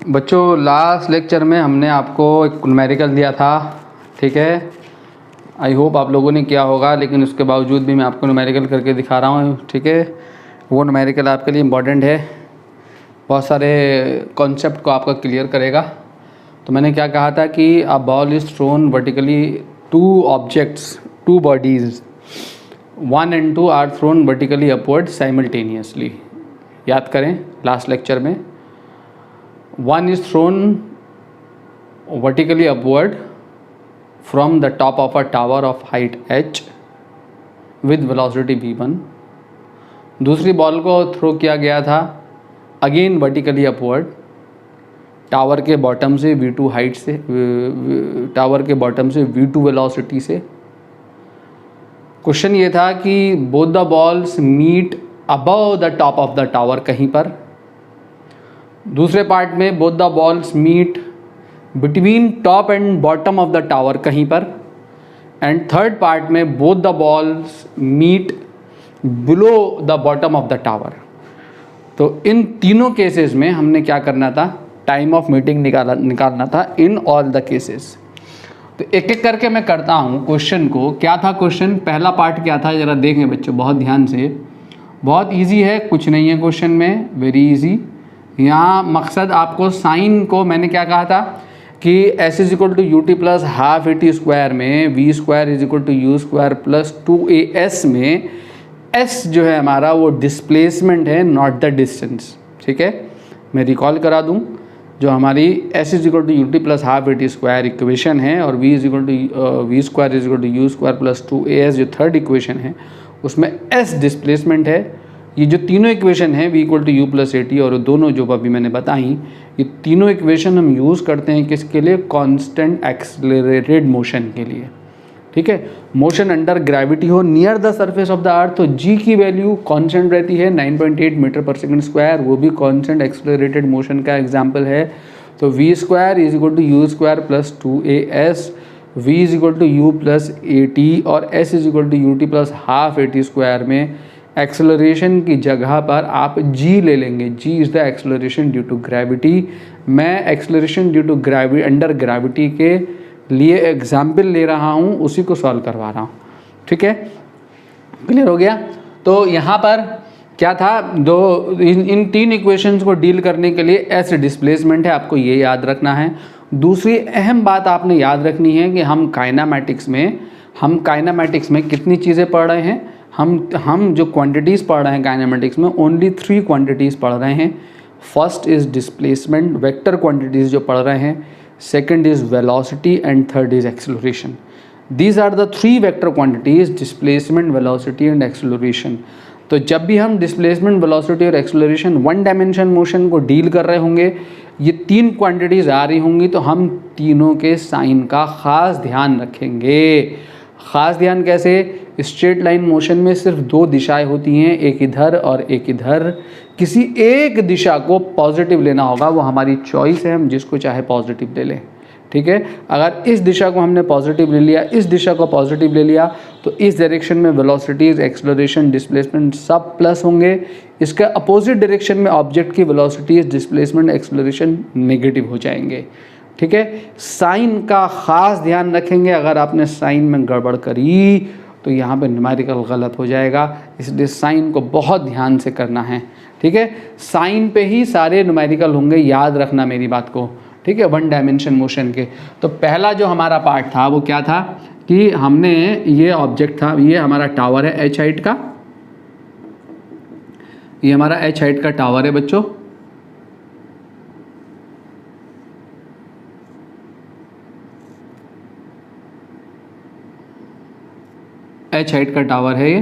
बच्चों last lecture में हमने आपको एक न्यूमेरिकल दिया था, ठीक है। आई होप आप लोगों ने किया होगा, लेकिन उसके बावजूद भी मैं आपको न्यूमेरिकल करके दिखा रहा हूँ, ठीक है। वो न्यूमेरिकल आपके लिए इम्पॉर्टेंट है, बहुत सारे कॉन्सेप्ट को आपका क्लियर करेगा। तो मैंने क्या कहा था कि a ball is thrown vertically, two objects, two bodies 1 and 2 are thrown vertically upward simultaneously. याद करें लास्ट लेक्चर में, 1 is thrown vertically upward from the top of a tower of height h with velocity v1। दूसरी ball को throw किया गया था again vertically upward, tower के bottom से v2 हाइट से, टावर के बॉटम से v2 वेलोसिटी से। क्वेश्चन ये था कि both the balls meet above the top of the tower कहीं पर। दूसरे पार्ट में both the balls meet between top and bottom of the tower कहीं पर। एंड थर्ड पार्ट में both the balls meet below the bottom of the tower. तो इन तीनों केसेस में हमने क्या करना था, टाइम ऑफ मीटिंग निकालना था इन ऑल द केसेस। तो एक एक करके मैं करता हूँ क्वेश्चन को। क्या था क्वेश्चन, पहला पार्ट क्या था, ज़रा देखें बच्चों बहुत ध्यान से। बहुत इजी है, कुछ नहीं है क्वेश्चन में, वेरी इजी। यहाँ मकसद आपको साइन को, मैंने क्या कहा था कि s is equal to U T plus half A T square में v square is equal to u square plus 2as में s जो है हमारा वो डिस्प्लेसमेंट है, नॉट द डिस्टेंस, ठीक है। मैं रिकॉल करा दूँ, जो हमारी s is equal to U T plus half A T square equation है और v is equal to v square is equal to u square plus 2as जो थर्ड इक्वेशन है, उसमें s डिस्प्लेसमेंट है। ये जो तीनों इक्वेशन है v equal to u plus a t और दोनों जो अभी मैंने बताई, ये तीनों इक्वेशन हम यूज़ करते हैं किसके लिए, कांस्टेंट एक्सेलरेटेड मोशन के लिए, ठीक है। मोशन अंडर ग्रेविटी हो near the surface of the earth, तो g की वैल्यू कांस्टेंट रहती है 9.8 मीटर पर सेकंड स्क्वायर, वो भी कांस्टेंट एक्सेलरेटेड मोशन का एग्जाम्पल है। तो v square is equal to u square plus 2as, v is equal to u plus a t और s is equal to U T plus half A T square में acceleration की जगह पर आप g ले लेंगे। g is the acceleration due to gravity. मैं acceleration due to gravity under gravity के लिए एग्जाम्पल ले रहा हूँ, उसी को सॉल्व करवा रहा हूँ, ठीक है। क्लियर हो गया। तो यहाँ पर क्या था, इन तीन इक्वेशंस को डील करने के लिए s डिस्प्लेसमेंट है, आपको ये याद रखना है। दूसरी अहम बात आपने याद रखनी है कि हम काइनामेटिक्स में कितनी चीज़ें पढ़ रहे हैं, हम जो क्वांटिटीज़ पढ़ रहे हैं काइनेमेटिक्स में, ओनली 3 क्वांटिटीज़ पढ़ रहे हैं। First is displacement, vector quantities जो पढ़ रहे हैं, second is velocity and third is acceleration. These are the 3 vector quantities, displacement, velocity and acceleration. तो जब भी हम डिस्प्लेसमेंट, वेलोसिटी और एक्सेलरेशन, वन डायमेंशन मोशन को डील कर रहे होंगे, ये 3 क्वांटिटीज़ आ रही होंगी, तो हम तीनों के साइन का ख़ास ध्यान रखेंगे। ख़ास ध्यान कैसे, स्ट्रेट लाइन मोशन में सिर्फ 2 दिशाएं होती हैं, एक इधर और एक इधर। किसी एक दिशा को पॉजिटिव लेना होगा, वो हमारी चॉइस है, हम जिसको चाहे पॉजिटिव ले लें, ठीक है। अगर इस दिशा को हमने पॉजिटिव ले लिया, इस दिशा को पॉजिटिव ले लिया, तो इस डायरेक्शन में वेलोसिटीज, एक्सेलरेशन, डिस्प्लेसमेंट सब प्लस होंगे। इसके अपोजिट डायरेक्शन में ऑब्जेक्ट की वेलोसिटीज, डिस्प्लेसमेंट, एक्सेलरेशन नेगेटिव हो जाएंगे, ठीक है। साइन का ख़ास ध्यान रखेंगे, अगर आपने साइन में गड़बड़ करी तो यहाँ पे न्यूमेरिकल गलत हो जाएगा, इसलिए साइन को बहुत ध्यान से करना है, ठीक है। साइन पे ही सारे न्यूमेरिकल होंगे, याद रखना मेरी बात को, ठीक है, वन डायमेंशन मोशन के। तो पहला जो हमारा पार्ट था वो क्या था कि हमने ये ऑब्जेक्ट था, ये हमारा टावर है h हाइट का, ये हमारा h हाइट का टावर है बच्चों। h हाइट का टावर है ये।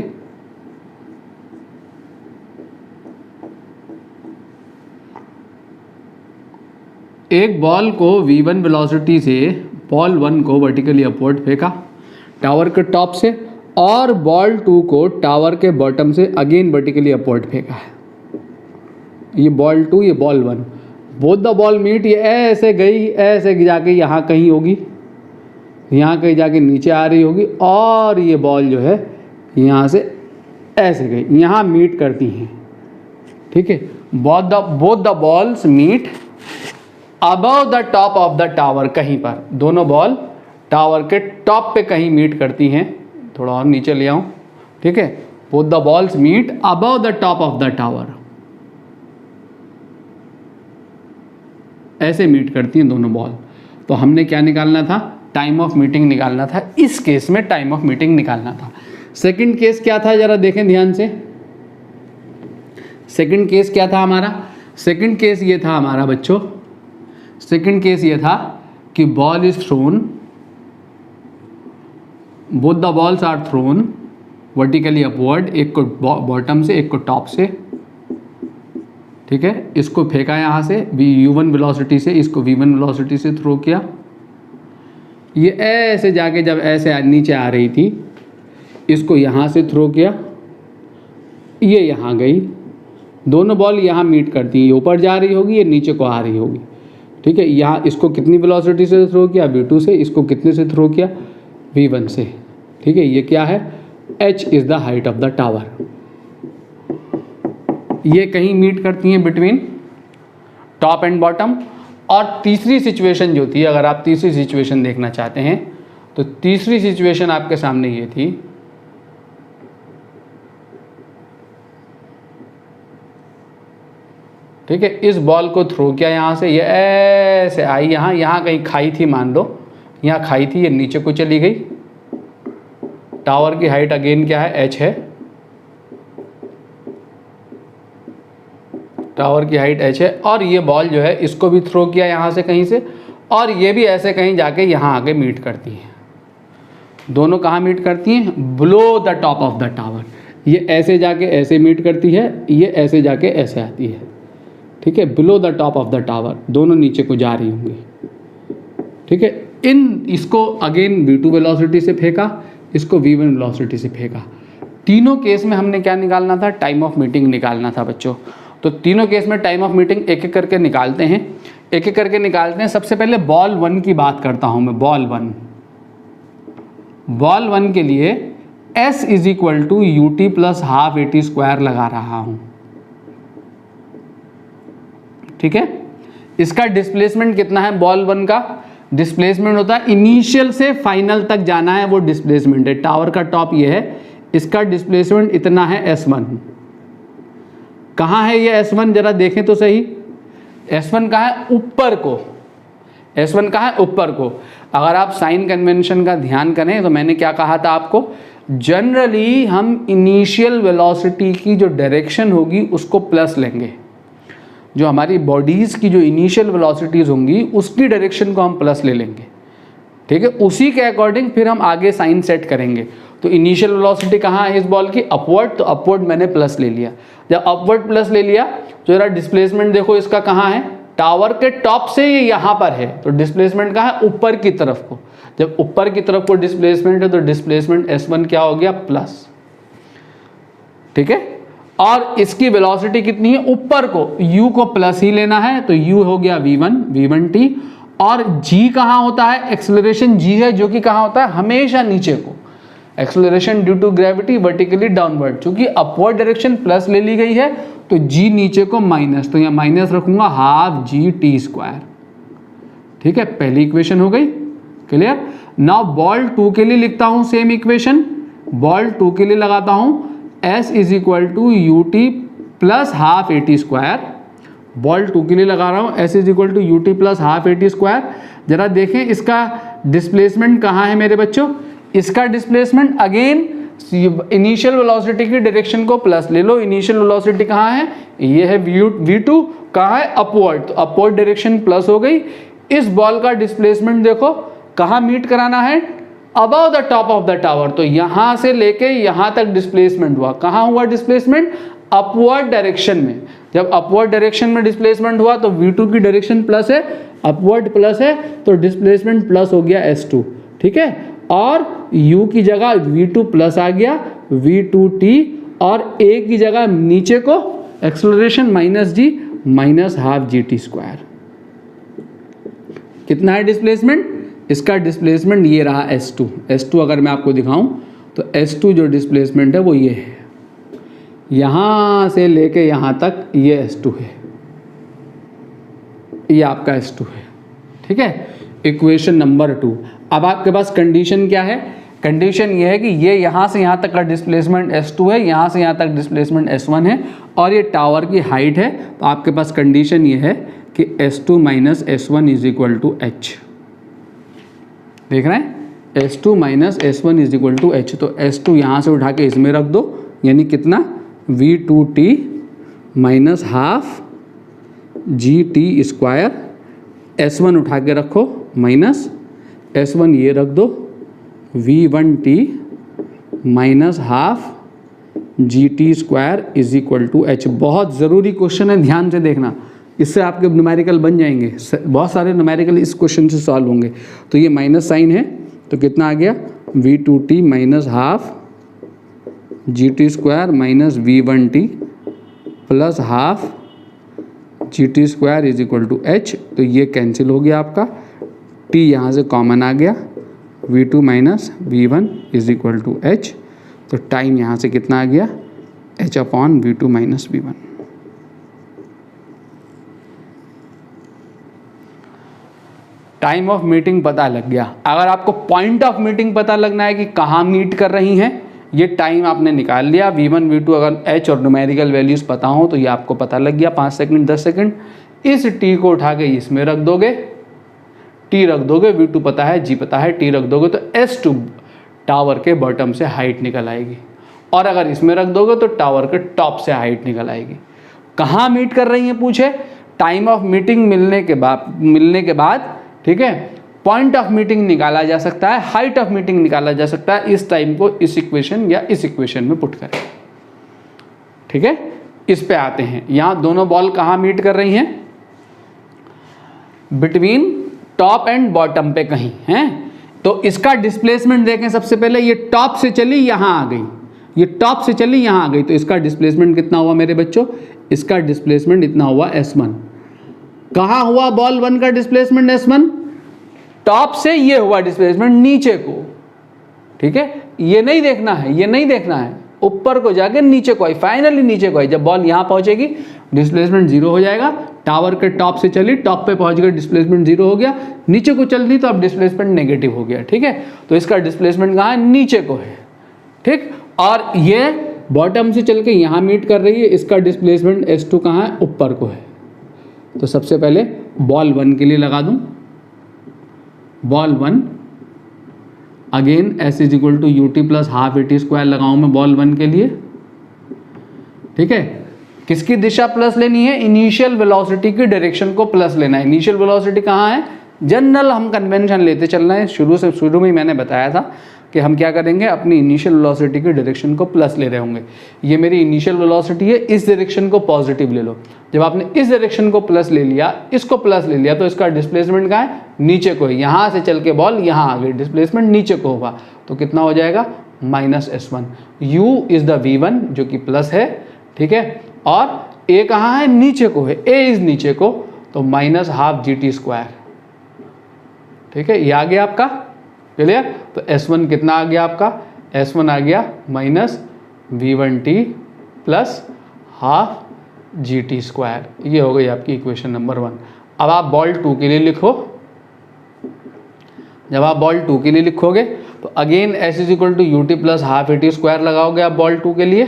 एक बॉल को v1 वेलोसिटी से बॉल 1 को वर्टिकली अपवर्ड फेंका टावर के टॉप से, और बॉल 2 को टावर के बॉटम से अगेन वर्टिकली अपवर्ड फेंका है। ये बॉल 2, ये ball 1, both the ball meet, ये ऐसे गई, ऐसे जाके यहाँ कहीं होगी, यहाँ कहीं जाके नीचे आ रही होगी, और ये बॉल जो है यहाँ से ऐसे गई, यहाँ मीट करती हैं, ठीक है। Both the balls meet above the top of the tower, कहीं पर दोनों बॉल टावर के टॉप पे कहीं मीट करती हैं, थोड़ा और नीचे ले आऊं, ठीक है, both the balls meet above the top of the tower, ऐसे मीट करती हैं दोनों बॉल। तो हमने क्या निकालना था, टाइम ऑफ मीटिंग निकालना था, इस केस में टाइम ऑफ मीटिंग निकालना था। सेकंड केस क्या था जरा देखें ध्यान से, सेकंड केस क्या था हमारा, सेकंड केस ये था हमारा बच्चों, सेकंड केस ये था कि ball is thrown, both the balls are thrown vertically upward, एक को बॉटम से एक को टॉप से, ठीक है, इसको फेंका यहाँ से u1 वेलोसिटी से, इसको v1 वेलोसिटी से थ्रो किया, ये ऐसे जाके जब ऐसे नीचे आ रही थी इसको यहाँ से थ्रो किया, ये यहाँ गई, दोनों बॉल यहाँ मीट करती हैं, ये ऊपर जा रही होगी ये नीचे को आ रही होगी, ठीक है, यहाँ इसको कितनी वेलोसिटी से थ्रो किया v2 से, इसको कितने से थ्रो किया v1 से, ठीक है, ये क्या है h is the height of the tower, ये कहीं मीट करती हैं बिटवीन टॉप एंड बॉटम। और तीसरी सिचुएशन जो थी, अगर आप तीसरी सिचुएशन देखना चाहते हैं तो तीसरी सिचुएशन आपके सामने ये थी, ठीक है, इस बॉल को थ्रो किया यहाँ से, ये ऐसे आई यहाँ कहीं खाई थी, मान लो यहाँ खाई थी, ये नीचे को चली गई, टावर की हाइट अगेन क्या है h है, टावर की हाइट h है, और ये बॉल जो है इसको भी थ्रो किया यहाँ से कहीं से, और ये भी ऐसे कहीं जाके यहाँ आके मीट करती हैं, दोनों कहाँ मीट करती हैं, below the top of the tower, ये ऐसे जाके ऐसे मीट करती है, ये ऐसे जाके ऐसे आती है, ठीक है, below the top of the tower, दोनों नीचे को जा रही होंगी, ठीक है, इसको अगेन v2 वेलोसिटी से फेंका, इसको v1 वेलोसिटी से फेंका। तीनों केस में हमने क्या निकालना था, टाइम ऑफ मीटिंग निकालना था बच्चों। तो तीनों केस में टाइम ऑफ मीटिंग एक एक करके निकालते हैं, एक एक करके निकालते हैं। सबसे पहले बॉल 1 की बात करता हूं मैं, बॉल 1 के लिए s is equal to ut plus half at square लगा रहा हूं, ठीक है। इसका डिस्प्लेसमेंट कितना है, बॉल 1 का डिस्प्लेसमेंट होता है इनिशियल से फाइनल तक जाना है, वो डिस्प्लेसमेंट है, टावर का टॉप ये है, इसका डिस्प्लेसमेंट इतना है s1। कहाँ है ये s1 जरा देखें तो सही, s1 कहाँ है, ऊपर को, s1 कहाँ है, ऊपर को। अगर आप साइन कन्वेंशन का ध्यान करें तो मैंने क्या कहा था आपको, जनरली हम इनिशियल वेलोसिटी की जो डायरेक्शन होगी उसको प्लस लेंगे, जो हमारी बॉडीज़ की जो इनिशियल वेलोसिटीज़ होंगी उसकी डायरेक्शन को हम प्लस ले लेंगे, ठीक है, उसी के अकॉर्डिंग फिर हम आगे साइन सेट करेंगे। तो इनिशियल वेलोसिटी कहाँ है इस बॉल की, अपवर्ड, तो अपवर्ड मैंने प्लस ले लिया। जब अपवर्ड प्लस ले लिया तो जरा डिस्प्लेसमेंट देखो इसका कहाँ है, टावर के टॉप से ये यहाँ पर है, तो डिस्प्लेसमेंट कहाँ है, ऊपर की तरफ को। जब ऊपर की तरफ को डिस्प्लेसमेंट है तो डिस्प्लेसमेंट s1 क्या हो गया, प्लस, ठीक है। और इसकी वेलोसिटी कितनी है, ऊपर को, u को प्लस ही लेना है, तो u हो गया v1t। और g कहाँ होता है, एक्सेलरेशन g है, जो कि कहाँ होता है, हमेशा नीचे को। Acceleration due to gravity vertically downward, चूंकि अपवर्ड डायरेक्शन प्लस ले ली गई है तो g नीचे को माइनस, तो यहाँ माइनस रखूंगा हाफ gt स्क्वायर, ठीक है। पहली इक्वेशन हो गई क्लियर। नाउ बॉल 2 के लिए लिखता हूं सेम इक्वेशन, बॉल 2 के लिए लगाता हूं s is equal to ut plus half at square. Ball 2 के लिए लगा रहा हूं s is equal to ut plus half at square. जरा देखें इसका डिस्प्लेसमेंट कहाँ है मेरे बच्चों, इसका डिस्प्लेसमेंट अगेन इनिशियल वेलोसिटी की डायरेक्शन को प्लस ले लो। इनिशियल वेलोसिटी कहाँ है, ये है v2, कहाँ है, अपवर्ड, तो अपवर्ड डायरेक्शन प्लस हो गई। इस बॉल का डिस्प्लेसमेंट देखो कहाँ मीट कराना है, above the top of the tower, तो यहां से लेके यहां तक डिस्प्लेसमेंट हुआ। कहां हुआ डिस्प्लेसमेंट, अपवर्ड डायरेक्शन में। जब अपवर्ड डायरेक्शन में डिस्प्लेसमेंट हुआ तो v2 की डायरेक्शन प्लस है, अपवर्ड प्लस है, तो डिस्प्लेसमेंट प्लस हो गया s2, ठीक है। और u की जगह v2 प्लस आ गया v2t, और a की जगह नीचे को acceleration minus g minus half gt square. कितना है डिस्प्लेसमेंट, इसका डिस्प्लेसमेंट ये रहा s2 अगर मैं आपको दिखाऊं तो s2 जो डिस्प्लेसमेंट है वो ये है, यहाँ से लेके यहाँ तक ये s2 है, ये आपका S2 है। ठीक है, इक्वेशन नंबर 2। अब आपके पास कंडीशन क्या है? कंडीशन ये है कि ये यहाँ से यहाँ तक का डिस्प्लेसमेंट S2 है, यहाँ से यहाँ तक डिस्प्लेसमेंट S1 है, और ये टावर की हाइट है। तो आपके पास कंडीशन ये है कि S2 minus S1 is equal to H। देख रहे हैं, S2 minus S1 is equal to H। तो S2 यहाँ से उठा के इसमें रख दो, यानी कितना, V2T minus half GT square. S1 उठा के रखो माइनस S1 ये रख दो, V1T minus half GT square is equal to H। बहुत ज़रूरी क्वेश्चन है, ध्यान से देखना, इससे आपके न्यूमेरिकल बन जाएंगे। बहुत सारे न्यूमेरिकल इस क्वेश्चन से सॉल्व होंगे। तो ये माइनस साइन है, तो कितना आ गया, V2T minus half GT square minus V1T plus half GT square is equal to H। तो ये कैंसिल हो गया आपका, T यहाँ से कॉमन आ गया, V2 minus V1 is equal to H। तो टाइम यहाँ से कितना आ गया, H upon V2 minus V1। Time of meeting पता लग गया। अगर आपको पॉइंट ऑफ मीटिंग पता लगना है कि कहाँ मीट कर रही हैं, ये टाइम आपने निकाल लिया। V1 V2 अगर H और न्यूमेरिकल वैल्यूज़ पता हो तो ये आपको पता लग गया, 5 सेकंड 10 सेकंड। इस T को उठा के इसमें रख दोगे, T रख दोगे, V2 पता है, G पता है, T रख दोगे तो S2 टावर के बॉटम से हाइट निकल आएगी। और अगर इसमें रख दोगे तो टावर के टॉप से हाइट निकल आएगी। कहाँ मीट कर रही हैं पूछे, टाइम ऑफ मीटिंग मिलने के बाद ठीक है, पॉइंट ऑफ मीटिंग निकाला जा सकता है, हाइट ऑफ मीटिंग निकाला जा सकता है। इस टाइम को इस इक्वेशन या इस इक्वेशन में पुट करें। ठीक है, इस पे आते हैं। यहाँ दोनों बॉल कहाँ मीट कर रही हैं, बिटवीन टॉप एंड बॉटम पे कहीं हैं। तो इसका डिस्प्लेसमेंट देखें, सबसे पहले ये टॉप से चली यहाँ आ गई, ये टॉप से चली यहाँ आ गई, तो इसका डिस्प्लेसमेंट कितना हुआ मेरे बच्चों, इसका डिस्प्लेसमेंट इतना हुआ S1। कहाँ हुआ बॉल 1 का डिस्प्लेसमेंट S1, टॉप से ये हुआ डिस्प्लेसमेंट नीचे को। ठीक है, ये नहीं देखना है, ये नहीं देखना है, ऊपर को जाके नीचे को आई, फाइनली नीचे को आई। जब बॉल यहाँ पहुंचेगी डिस्प्लेसमेंट 0 हो जाएगा। टावर के टॉप से चली, टॉप पे पहुंच गई, डिस्प्लेसमेंट 0 हो गया। नीचे को चल दी तो अब डिस्प्लेसमेंट नेगेटिव हो गया। ठीक है, तो इसका डिस्प्लेसमेंट कहाँ है, नीचे को है। ठीक, और ये बॉटम से चल के यहाँ मीट कर रही है, इसका डिस्प्लेसमेंट S2 कहाँ है, ऊपर को है। तो सबसे पहले बॉल 1 के लिए लगा दूं, ball 1 again S is equal to UT plus half AT square लगाऊं मैं बॉल 1 के लिए। ठीक है, किसकी दिशा प्लस लेनी है, इनिशियल वेलोसिटी की डायरेक्शन को प्लस लेना है। इनिशियल वेलोसिटी कहाँ है, जनरल हम कन्वेंशन लेते चल रहे हैं, शुरू में ही मैंने बताया था कि हम क्या करेंगे, अपनी इनिशियल वेलोसिटी की डायरेक्शन को प्लस ले रहे होंगे। ये मेरी इनिशियल वेलोसिटी है, इस डायरेक्शन को पॉजिटिव ले लो। जब आपने इस डायरेक्शन को प्लस ले लिया, इसको प्लस ले लिया, तो इसका डिस्प्लेसमेंट कहाँ है, नीचे को है। यहाँ से चल के बॉल यहाँ आ गई, डिस्प्लेसमेंट नीचे को होगा, तो कितना हो जाएगा, minus S1। U is the V1 जो कि प्लस है। ठीक है, और A कहाँ है, नीचे को है, A इज नीचे को, तो माइनस हाफ GT स्क्वायर। ठीक है, ये आ गया आपका क्लियर। तो S1 कितना आ गया आपका, S1 आ गया minus V1T plus half GT square. ये हो गई आपकी इक्वेशन नंबर 1। अब आप बॉल 2 के लिए लिखो। जब आप बॉल 2 के लिए लिखोगे तो again S is equal to UT plus half AT square लगाओगे आप बॉल 2 के लिए।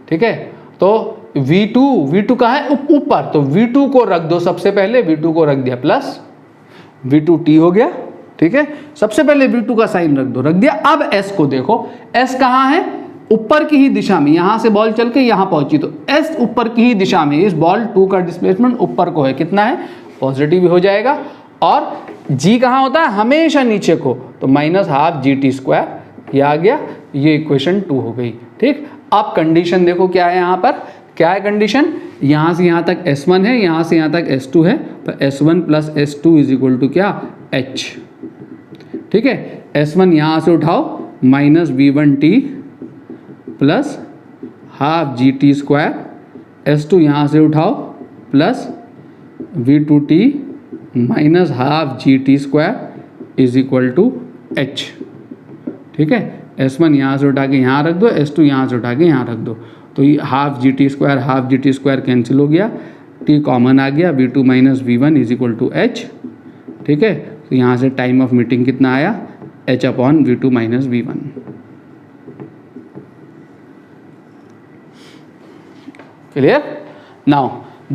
ठीक है, तो V2 कहाँ है, ऊपर, तो V2 को रख दो सबसे पहले, V2 को रख दिया प्लस, V2T हो गया। ठीक है, सबसे पहले V2 का साइन रख दिया। अब S को देखो, S कहाँ है, ऊपर की ही दिशा में, यहाँ से बॉल चल के यहाँ पहुंची, तो S ऊपर की ही दिशा में, इस बॉल 2 का डिस्प्लेसमेंट ऊपर को है, कितना है, पॉजिटिव हो जाएगा। और G कहाँ होता है, हमेशा नीचे को, तो माइनस हाफ GT स्क्वायर, ये आ गया, ये इक्वेशन 2 हो गई। ठीक, अब कंडीशन देखो क्या है, यहाँ पर क्या है कंडीशन, यहाँ से यहाँ तक S1 है, यहाँ से यहाँ तक S2 है, तो S1 plus S2 is equal to क्या, H। ठीक है, S1 यहाँ से उठाओ, minus V1T plus half GT square, S2 यहाँ से उठाओ plus V2T minus half GT square is equal to H। ठीक है, S1 यहाँ से उठा के यहाँ रख दो, S2 यहाँ से उठा के यहाँ रख दो, तो ये हाफ GT स्क्वायर कैंसिल हो गया, t कॉमन आ गया, v2 minus v1 is equal to h, ठीक है। तो यहाँ से टाइम ऑफ मीटिंग कितना आया, h upon v2 minus v1। Clear. Now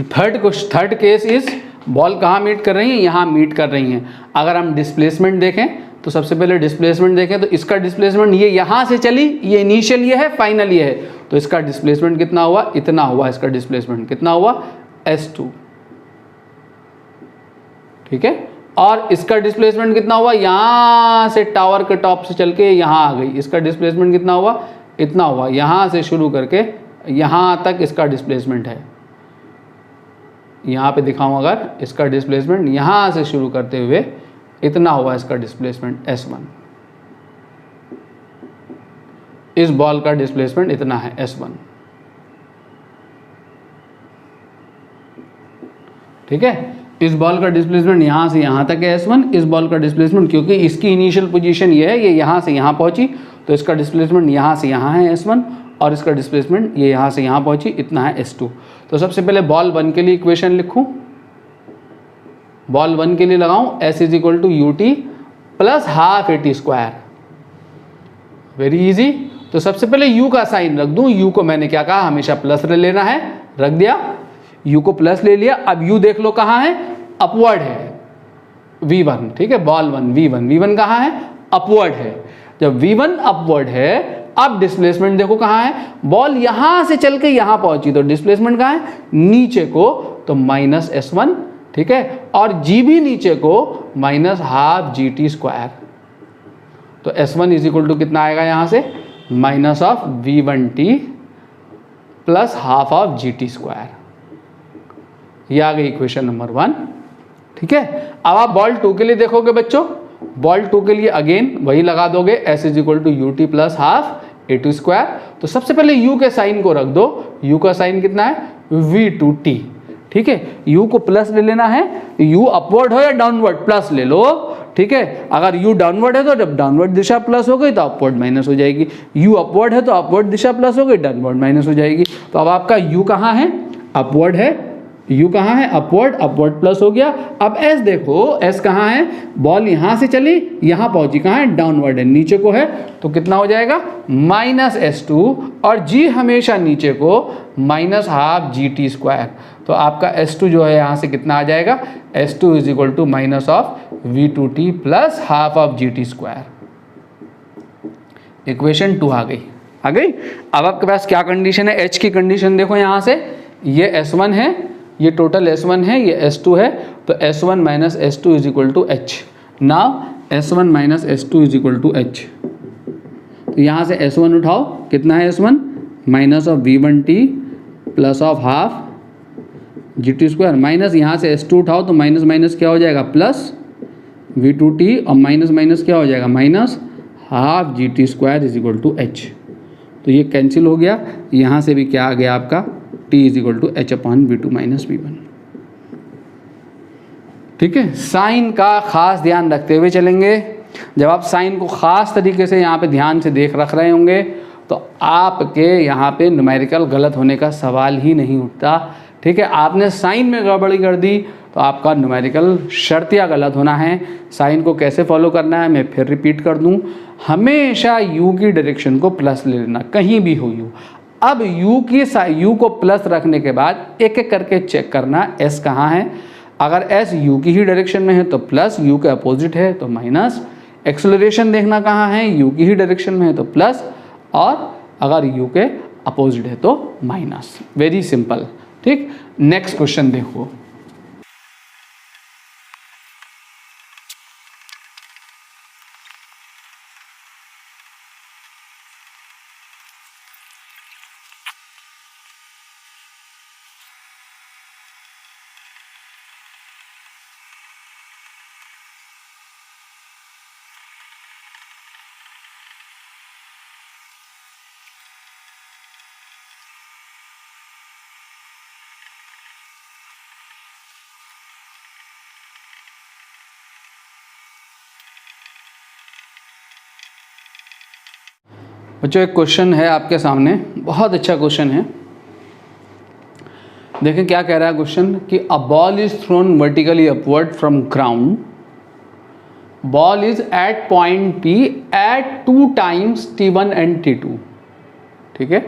third case is ball कहाँ मीट कर रही है, यहाँ मीट कर रही हैं। अगर हम डिस्प्लेसमेंट देखें तो सबसे पहले डिस्प्लेसमेंट देखें तो इसका डिस्प्लेसमेंट ये यहाँ से चली, ये इनिशियल ये है, फाइनल ये है, तो इसका डिस्प्लेसमेंट कितना हुआ, इतना हुआ। इसका डिस्प्लेसमेंट कितना हुआ, s2, ठीक है। और इसका डिस्प्लेसमेंट कितना हुआ, यहाँ से टावर के टॉप से चल के यहाँ आ गई, इसका डिस्प्लेसमेंट कितना हुआ, इतना हुआ। यहाँ से शुरू करके यहाँ तक इसका डिस्प्लेसमेंट है। यहाँ पे दिखाऊं अगर, इसका डिस्प्लेसमेंट यहाँ से शुरू करते हुए इतना हुआ, इसका डिस्प्लेसमेंट s1। इस बॉल का डिस्प्लेसमेंट इतना है s1, ठीक है। इस बॉल का डिस्प्लेसमेंट यहाँ से यहाँ तक है s1। इस बॉल का डिस्प्लेसमेंट, क्योंकि इसकी इनिशियल पोजीशन ये है, ये यहाँ से यहाँ पहुँची, तो इसका डिस्प्लेसमेंट यहाँ से यहाँ है s1, और इसका डिस्प्लेसमेंट ये यहाँ से यहाँ पहुँची, इतना है s2। तो सबसे पहले बॉल 1 के लिए इक्वेशन लिखूँ, बॉल 1 के लिए लगाऊँ s is equal to U T plus half AT square. Very easy. तो सबसे पहले u का साइन रख दूँ, u को मैंने क्या कहा, हमेशा प्लस लेना है, रख दिया, u को प्लस ले लिया। अब u देख लो कहाँ है, अपवर्ड है, v1, ठीक है। बॉल 1 v1 कहाँ है, अपवर्ड है। जब v1 अपवर्ड है, अब डिस्प्लेसमेंट देखो कहाँ है, बॉल यहाँ से चल के यहाँ पहुंची, तो डिस्प्लेसमेंट कहाँ है, नीचे को, तो माइनस s1, ठीक है। और g भी नीचे को, माइनस हाफ GT स्क्वायर। तो s1 इज इक्वल टू कितना आएगा यहाँ से, minus of v1t plus half of GT square. ये आ गई इक्वेशन नंबर 1, ठीक है। अब आप बॉल 2 के लिए देखोगे बच्चों, बॉल 2 के लिए अगेन वही लगा दोगे, s is equal to U T plus half AT square. तो सबसे पहले u के साइन को रख दो, u का साइन कितना है, v2t, ठीक है। u को प्लस ले लेना है, u अपवर्ड हो या डाउनवर्ड, प्लस ले लो, ठीक है। अगर u डाउनवर्ड है तो जब डाउनवर्ड दिशा प्लस हो गई तो अपवर्ड माइनस हो जाएगी, u अपवर्ड है तो अपवर्ड दिशा प्लस हो गई, डाउनवर्ड माइनस हो जाएगी। तो अब आपका u कहाँ है, अपवर्ड है, u कहाँ है, अपवर्ड, अपवर्ड प्लस हो गया। अब s देखो, s कहाँ है, बॉल यहाँ से चली, यहाँ पहुँची, कहाँ है, डाउनवर्ड है, नीचे को है, तो कितना हो जाएगा, माइनस s2, और g हमेशा नीचे को, माइनस हाफ GT स्क्वायर। तो आपका s2 जो है यहाँ से कितना आ जाएगा, s2 is equal to minus of v2t plus half of GT square. Equation 2 आ गई। अब आपके पास क्या कंडीशन है, h की कंडीशन देखो, यहाँ से ये s1 है, ये टोटल s1 है, ये s2 है, तो s1 minus s2 is equal to h। Now s1 minus s2 is equal to h। तो यहाँ से s1 उठाओ, कितना है s1, minus of v1t plus of half GT square, minus यहाँ से s2 उठाओ तो माइनस माइनस क्या हो जाएगा, प्लस v2t, और माइनस माइनस क्या हो जाएगा, minus half GT square is equal to h। तो ये कैंसिल हो गया, यहाँ से भी क्या आ गया आपका, t is equal to h upon v2 minus v1, ठीक है। साइन का खास ध्यान रखते हुए चलेंगे। जब आप साइन को खास तरीके से यहाँ पे ध्यान से रख रहे होंगे तो आपके यहाँ पे न्यूमेरिकल गलत होने का सवाल ही नहीं उठता, ठीक है। आपने साइन में गड़बड़ी कर दी तो आपका न्यूमेरिकल शर्तिया गलत होना है। साइन को कैसे फॉलो करना है मैं फिर रिपीट कर दूं, हमेशा u की डायरेक्शन को प्लस ले लेना, कहीं भी हो u। अब u को प्लस रखने के बाद एक एक करके चेक करना s कहाँ है। अगर s u की ही डायरेक्शन में है तो प्लस, u के अपोजिट है तो माइनस। एक्सेलरेशन देखना कहाँ है, u की ही डायरेक्शन में है तो प्लस, और अगर u के अपोजिट है तो माइनस। वेरी सिंपल, ठीक। नेक्स्ट क्वेश्चन देखो। बच्चों एक क्वेश्चन है आपके सामने, बहुत अच्छा क्वेश्चन है। देखें क्या कह रहा है क्वेश्चन कि a ball is thrown vertically upward from ground, ball is at point P at 2 times T1 and T2। ठीक है,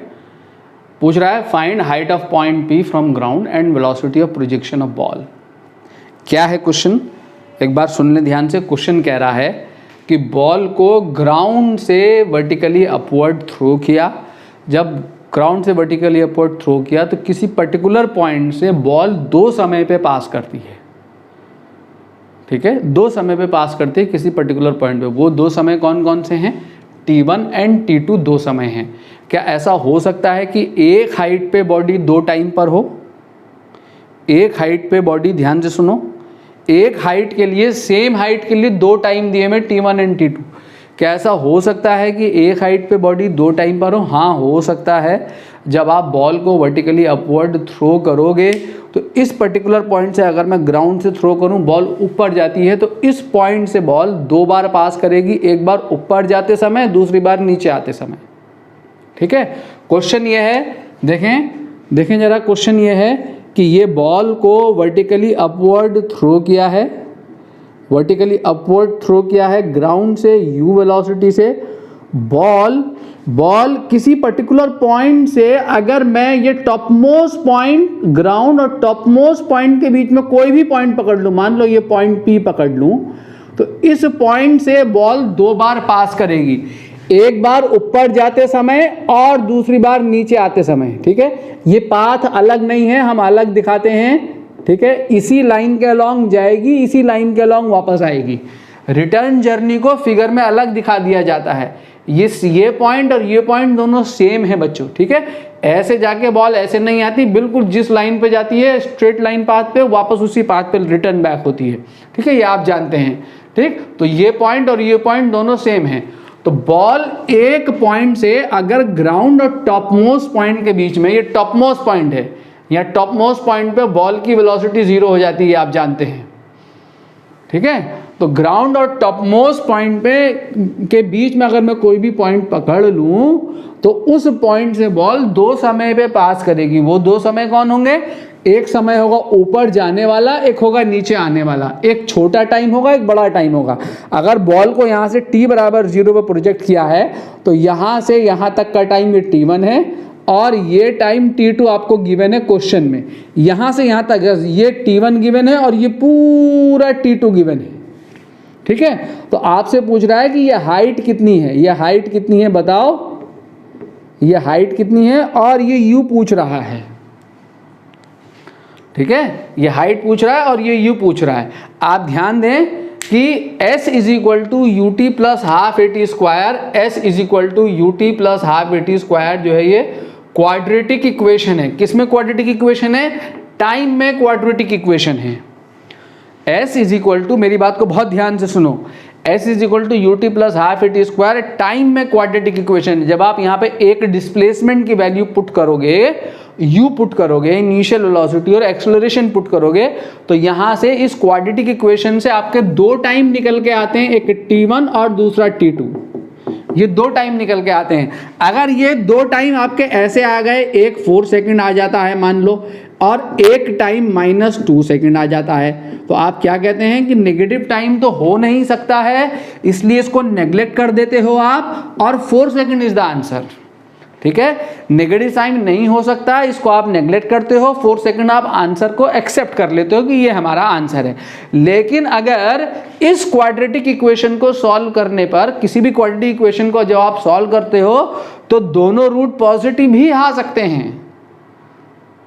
पूछ रहा है find height of point P from ground and velocity of projection of ball. क्या है question, एक बार सुन लें ध्यान से। क्वेश्चन कह रहा है कि बॉल को ग्राउंड से वर्टिकली अपवर्ड थ्रो किया, जब ग्राउंड से वर्टिकली अपवर्ड थ्रो किया तो किसी पर्टिकुलर पॉइंट से बॉल 2 समय पे पास करती है। ठीक है, 2 समय पे पास करती है किसी पर्टिकुलर पॉइंट पे। वो 2 समय कौन कौन से हैं? T1 एंड T2 2 समय हैं। क्या ऐसा हो सकता है कि एक हाइट पे बॉडी 2 टाइम पर हो? एक हाइट पे बॉडी, ध्यान से सुनो, एक हाइट के लिए, सेम हाइट के लिए 2 टाइम दिए में T1 एंड T2। क्या ऐसा हो सकता है कि एक हाइट पे बॉडी 2 टाइम पर हो? हाँ, हो सकता है। जब आप बॉल को वर्टिकली अपवर्ड थ्रो करोगे तो इस पर्टिकुलर पॉइंट से अगर मैं ग्राउंड से थ्रो करूं, बॉल ऊपर जाती है तो इस पॉइंट से बॉल 2 बार पास करेगी, एक बार ऊपर जाते समय, दूसरी बार नीचे आते समय। ठीक है, क्वेश्चन ये है, देखें जरा, क्वेश्चन ये है कि ये बॉल को वर्टिकली अपवर्ड थ्रो किया है, वर्टिकली अपवर्ड थ्रो किया है ग्राउंड से u वेलोसिटी से। बॉल किसी पर्टिकुलर पॉइंट से, अगर मैं ये टॉप मोस्ट पॉइंट, ग्राउंड और टॉप मोस्ट पॉइंट के बीच में कोई भी पॉइंट पकड़ लूँ, मान लो ये पॉइंट P पकड़ लूँ, तो इस पॉइंट से बॉल 2 बार पास करेगी, एक बार ऊपर जाते समय और दूसरी बार नीचे आते समय। ठीक है, ये पाथ अलग नहीं है, हम अलग दिखाते हैं। ठीक है, इसी लाइन के अलॉन्ग जाएगी, इसी लाइन के अलॉन्ग वापस आएगी। रिटर्न जर्नी को फिगर में अलग दिखा दिया जाता है। ये पॉइंट और ये पॉइंट दोनों सेम है बच्चों। ठीक है, ऐसे जाके बॉल ऐसे नहीं आती, बिल्कुल जिस लाइन पे जाती है स्ट्रेट लाइन पाथ पे, वापस उसी पाथ पे रिटर्न बैक होती है। ठीक है, ये आप जानते हैं। ठीक, तो ये पॉइंट और ये पॉइंट दोनों सेम है। तो बॉल एक पॉइंट से अगर ग्राउंड और टॉप मोस्ट पॉइंट के बीच में, ये टॉप मोस्ट पॉइंट है, या टॉप मोस्ट पॉइंट पे बॉल की वेलोसिटी 0 हो जाती है, आप जानते हैं। ठीक है, तो ग्राउंड और टॉप मोस्ट पॉइंट पे के बीच में अगर मैं कोई भी पॉइंट पकड़ लूं तो उस पॉइंट से बॉल 2 समय पे पास करेगी। वो 2 समय कौन होंगे? एक समय होगा ऊपर जाने वाला, एक होगा नीचे आने वाला। एक छोटा टाइम होगा, एक बड़ा टाइम होगा। अगर बॉल को यहाँ से t बराबर 0 पे प्रोजेक्ट किया है तो यहाँ से यहाँ तक का टाइम ये T1 है और ये टाइम T2 आपको गिवन है क्वेश्चन में। यहाँ से यहाँ तक ये T1 गिवन है और ये पूरा T2 गिवन है। ठीक है, तो आपसे पूछ रहा है कि ये हाइट कितनी है, ये हाइट कितनी है बताओ, ये हाइट कितनी है, और ये u पूछ रहा है। ठीक है, ये हाइट पूछ रहा है और ये u पूछ रहा है। आप ध्यान दें कि s is equal to ut plus half AT square, s is equal to ut plus half AT square जो है ये क्वाड्रेटिक इक्वेशन है। किसमें क्वाड्रेटिक इक्वेशन है? टाइम में क्वाड्रेटिक इक्वेशन है। s इज इक्वल टू, मेरी बात को बहुत ध्यान से सुनो, s is equal to ut plus half AT square time में क्वाड्रेटिक इक्वेशन है। जब आप यहाँ पे एक डिस्प्लेसमेंट की वैल्यू पुट करोगे, u पुट करोगे, इनिशियल वेलोसिटी और एक्सेलरेशन पुट करोगे, तो यहाँ से इस क्वाड्रेटिक इक्वेशन से आपके 2 टाइम निकल के आते हैं, एक T1 और दूसरा T2। ये 2 टाइम निकल के आते हैं। अगर ये 2 टाइम आपके ऐसे आ गए, एक 4 सेकंड आ जाता है मान लो, और एक टाइम -2 सेकंड आ जाता है, तो आप क्या कहते हैं कि नेगेटिव टाइम तो हो नहीं सकता है, इसलिए इसको नेग्लेक्ट कर देते हो आप, और 4 सेकंड इज द आंसर। ठीक है, नेगेटिव टाइम नहीं हो सकता, इसको आप नेग्लेक्ट करते हो, 4 सेकंड आप आंसर को एक्सेप्ट कर लेते हो कि ये हमारा आंसर है। लेकिन अगर इस क्वाड्रेटिक इक्वेशन को सॉल्व करने पर, किसी भी क्वाड्रेटिक इक्वेशन को जब आप सॉल्व करते हो तो दोनों रूट पॉजिटिव भी आ सकते हैं।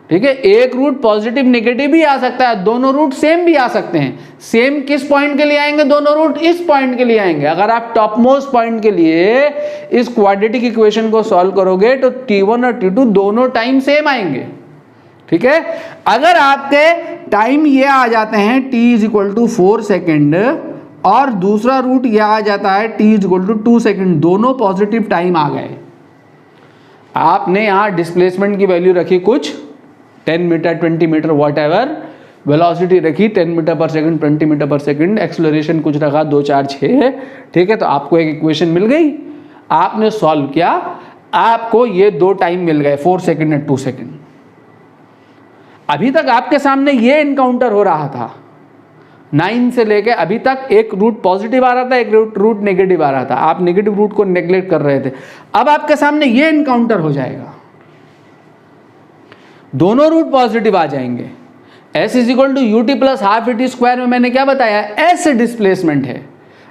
ठीक है, एक रूट पॉजिटिव नेगेटिव भी आ सकता है, दोनों रूट सेम भी आ सकते हैं। सेम किस पॉइंट के लिए आएंगे? दोनों रूट इस पॉइंट के लिए आएंगे। अगर आप टॉप मोस्ट पॉइंट के लिए इस क्वाड्रेटिक इक्वेशन को सॉल्व करोगे तो T1 और T2 दोनों टाइम सेम आएंगे। ठीक है, अगर आपके टाइम ये आ जाते हैं t is equal to 4 second और दूसरा रूट ये आ जाता है t is equal to 2 second, दोनों पॉजिटिव टाइम आ गए। आपने यहाँ डिस्प्लेसमेंट की वैल्यू रखी कुछ 10 metre 20 metre whatever, velocity रखी 10 मीटर पर सेकंड 20 मीटर पर सेकंड, एक्सेलरेशन कुछ रखा 2 4 6। ठीक है, तो आपको एक इक्वेशन मिल गई, आपने सॉल्व किया, आपको ये 2 टाइम मिल गए 4 सेकंड और 2 सेकंड। अभी तक आपके सामने ये इनकाउंटर हो रहा था, 9 से लेके अभी तक एक रूट पॉजिटिव आ रहा था, एक रूट नेगेटिव आ रहा था, आप नेगेटिव रूट को नेग्लेक्ट कर रहे थे। अब आपके सामने ये इनकाउंटर हो जाएगा, दोनों रूट पॉजिटिव आ जाएंगे। s is equal to U T plus half T square में मैंने क्या बताया, s डिस्प्लेसमेंट है।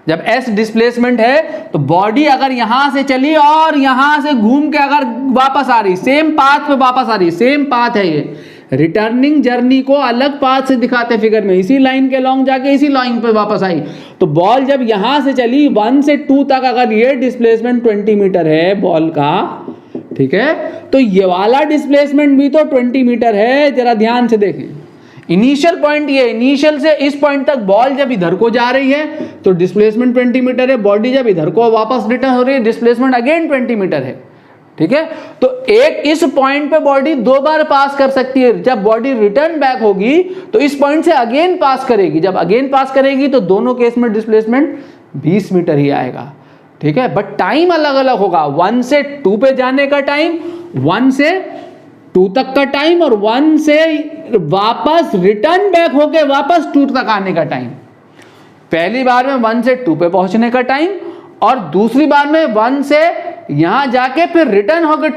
जब s डिस्प्लेसमेंट है तो बॉडी अगर यहां से चली और यहां से घूम के अगर वापस आ रही, सेम पाथ पे वापस आ रही, सेम पाथ है ये, रिटर्निंग जर्नी को अलग पाथ से दिखाते फिगर में, इसी लाइन के लॉन्ग जाके इसी लाइन पे वापस आई, तो बॉल जब यहां से चली 1 से 2 तक, अगर ये डिस्प्लेसमेंट 20 मीटर है बॉल का, ठीक है, तो ये वाला डिस्प्लेसमेंट भी तो 20 मीटर है। जरा ध्यान से देखें, इनिशियल पॉइंट ये, इनिशियल से इस पॉइंट तक बॉल जब इधर को जा रही है तो डिस्प्लेसमेंट 20 मीटर है, बॉडी जब इधर को वापस रिटर्न हो रही है डिस्प्लेसमेंट अगेन 20 मीटर है, ठीक है। तो एक इस पॉइंट पे बॉडी 2 बार पास कर सकती है, जब बॉडी रिटर्न बैक होगी तो इस पॉइंट से अगेन पास करेगी, जब अगेन पास करेगी तो दोनों केस में डिस्प्लेसमेंट 20 मीटर ही आएगा, ठीक है। बट टाइम अलग अलग होगा, 1 से 2 पे जाने का टाइम, 1 से 2 तक का टाइम, और 1 से वापस रिटर्न बैक होके वापस 2 तक आने का टाइम। पहली बार में 1 से 2 पे पहुंचने का टाइम, और दूसरी बार में 1 से यहां जाके फिर रिटर्न होकर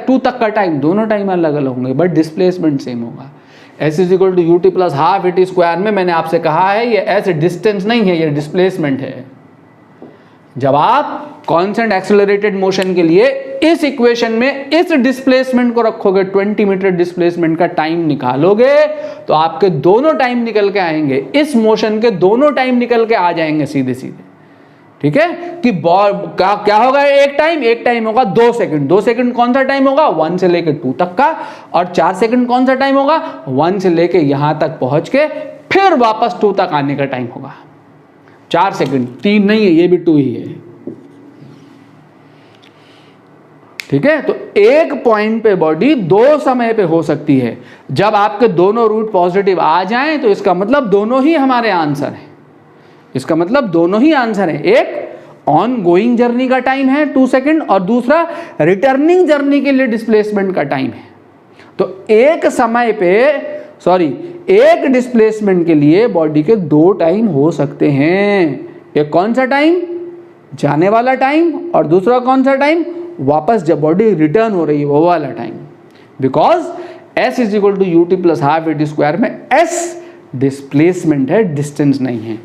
2 तक का टाइम, दोनों टाइम अलग अलग होंगे बट डिस्प्लेसमेंट सेम होगा। s is equal to U T plus half A T square में मैंने आपसे कहा है ये s डिस्टेंस नहीं है, ये डिस्प्लेसमेंट है। जब आप कांस्टेंट एक्सेलरेटेड मोशन के लिए इस इक्वेशन में इस डिस्प्लेसमेंट को रखोगे, 20 मीटर डिस्प्लेसमेंट का टाइम निकालोगे तो आपके दोनों टाइम निकल के आएंगे, इस मोशन के दोनों टाइम निकल के आ जाएंगे सीधे सीधे, ठीक है। कि बॉल का क्या होगा, एक टाइम होगा 2 सेकंड। 2 सेकंड कौन सा टाइम होगा, 1 से लेकर 2 तक का, और 4 सेकंड कौन सा टाइम होगा, 1 से लेकर यहां तक पहुंच के फिर वापस 2 तक आने का टाइम होगा। 4 सेकंड, 3 नहीं है, ये भी 2 ही है, ठीक है। तो एक पॉइंट पे बॉडी 2 समय पे हो सकती है। जब आपके दोनों रूट पॉजिटिव आ जाएं तो इसका मतलब दोनों ही हमारे आंसर हैं, इसका मतलब दोनों ही आंसर हैं। एक ऑन गोइंग जर्नी का टाइम है 2 सेकंड, और दूसरा रिटर्निंग जर्नी के लिए डिस्प्लेसमेंट का टाइम है। तो एक समय पे एक डिस्प्लेसमेंट के लिए बॉडी के 2 टाइम हो सकते हैं। एक कौन सा टाइम, जाने वाला टाइम, और दूसरा कौन सा टाइम, वापस जब बॉडी रिटर्न हो रही है वो वाला time. Because s is equal to U T plus half A T square में s डिस्प्लेसमेंट है, डिस्टेंस नहीं है।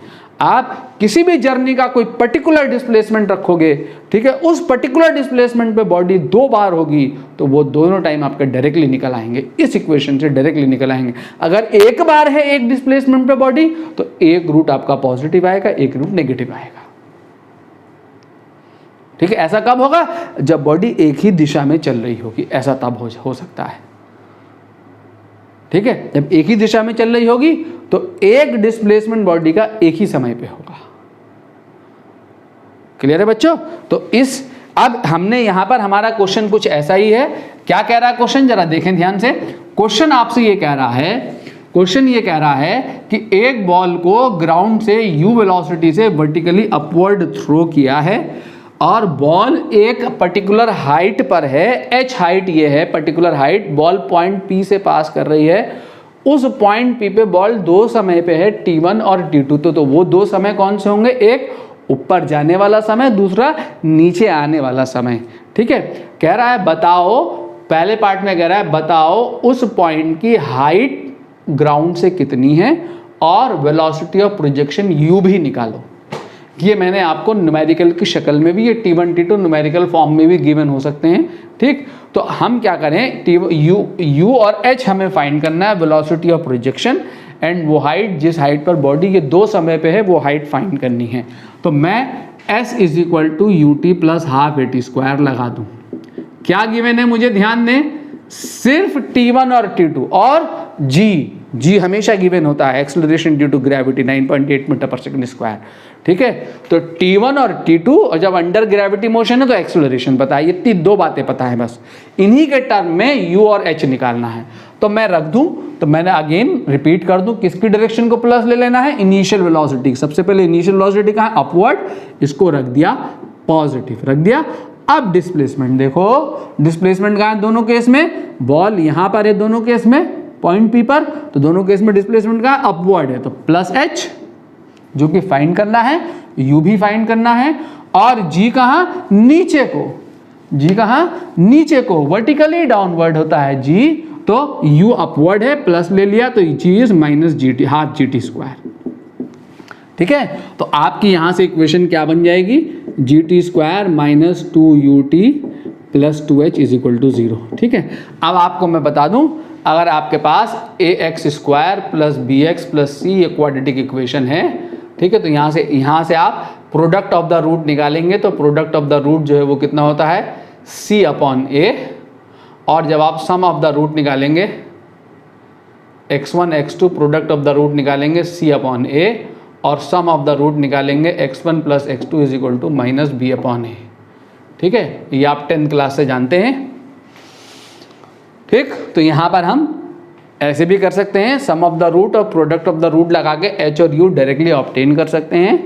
आप किसी भी जर्नी का कोई पर्टिकुलर डिस्प्लेसमेंट रखोगे, ठीक है, उस पर्टिकुलर डिस्प्लेसमेंट पे बॉडी 2 बार होगी तो वो दोनों टाइम आपके डायरेक्टली निकल आएंगे, इस इक्वेशन से डायरेक्टली निकल आएंगे। अगर एक बार है एक डिस्प्लेसमेंट पे बॉडी तो एक रूट आपका पॉजिटिव आएगा, एक रूट नेगेटिव आएगा, ठीक है। ऐसा कब होगा, जब बॉडी एक ही दिशा में चल रही होगी, ऐसा तब हो सकता है, ठीक है। जब एक ही दिशा में चल रही होगी तो एक डिस्प्लेसमेंट बॉडी का एक ही समय पे होगा। क्लियर है बच्चों। तो अब हमने यहां पर हमारा क्वेश्चन कुछ ऐसा ही है। क्या कह रहा है क्वेश्चन, जरा देखें ध्यान से। क्वेश्चन आपसे ये कह रहा है, क्वेश्चन ये कह रहा है कि एक बॉल को ग्राउंड से u वेलोसिटी से वर्टिकली अपवर्ड थ्रो किया है और बॉल एक पर्टिकुलर हाइट पर है, h हाइट ये है, particular height, ball point P से पास कर रही है। उस पॉइंट P पे बॉल 2 समय पे है, T1 और T2। तो वो 2 समय कौन से होंगे, एक ऊपर जाने वाला समय, दूसरा नीचे आने वाला समय, ठीक है। कह रहा है बताओ, पहले पार्ट में कह रहा है बताओ उस पॉइंट की हाइट ग्राउंड से कितनी है और वेलोसिटी ऑफ प्रोजेक्शन u भी निकालो। ये मैंने आपको न्यूमेरिकल की शक्ल में भी, ये T1 T2 न्यूमेरिकल फॉर्म में भी गिवन हो सकते हैं, ठीक। तो हम क्या करें, u और h हमें फाइंड करना है, वेलोसिटी ऑफ प्रोजेक्शन, एंड वो हाइट जिस हाइट पर बॉडी ये 2 समय पे है वो हाइट फाइंड करनी है। तो मैं s is equal to U T plus half A T square लगा दूं। क्या गिवन है मुझे ध्यान दें, सिर्फ T1 और T2 और g हमेशा गिवन होता है, acceleration due to gravity 9.8 metre पर सेकंड स्क्वायर, ठीक है। तो T1 और T2, और जब अंडर ग्रेविटी मोशन है तो एक्सेलरेशन पता है, इतनी 2 बातें पता है बस। इन्हीं के टर्म में u और h निकालना है। तो मैं रख दूं, तो मैंने अगेन रिपीट कर दूं, किसकी डायरेक्शन को प्लस ले लेना है, इनिशियल वेलोसिटी। सबसे पहले इनिशियल वेलोसिटी कहां है, अपवर्ड, इसको रख दिया पॉजिटिव, रख दिया। अब डिस्प्लेसमेंट देखो, डिस्प्लेसमेंट कहां है दोनों केस में, बॉल यहां पर है दोनों केस में पॉइंट पी पर, तो दोनों केस में डिस्प्लेसमेंट का अपवर्ड है, तो प्लस एच जो कि फाइंड करना है, यू भी फाइंड करना है, और जी कहाँ नीचे को, जी कहाँ नीचे को, वर्टिकली डाउनवर्ड होता है जी, तो यू अपवर्ड है, प्लस ले लिया तो g is minus g t, half g T square. ठीक है, तो आपकी यहां से इक्वेशन क्या बन जाएगी, G T square minus 2ut plus 2h is equal to 0। ठीक है, अब आपको मैं बता दूं, अगर आपके पास a x square plus b x plus c ये क्वाड्रेटिक इक्वेशन है, ठीक है, तो यहाँ से आप प्रोडक्ट ऑफ द रूट निकालेंगे, तो प्रोडक्ट ऑफ द रूट जो है वो कितना होता है c अपॉन ए, और जब आप सम ऑफ द रूट निकालेंगे x1 x2 product of the root निकालेंगे c अपॉन ए, और सम ऑफ द रूट निकालेंगे x1 plus x2 is equal to minus b upon a. ठीक है, ये आप 10th क्लास से जानते हैं। ठीक, तो यहाँ पर हम ऐसे भी कर सकते हैं, सम ऑफ द रूट और प्रोडक्ट ऑफ द रूट लगा के h और u डायरेक्टली ऑब्टेन कर सकते हैं।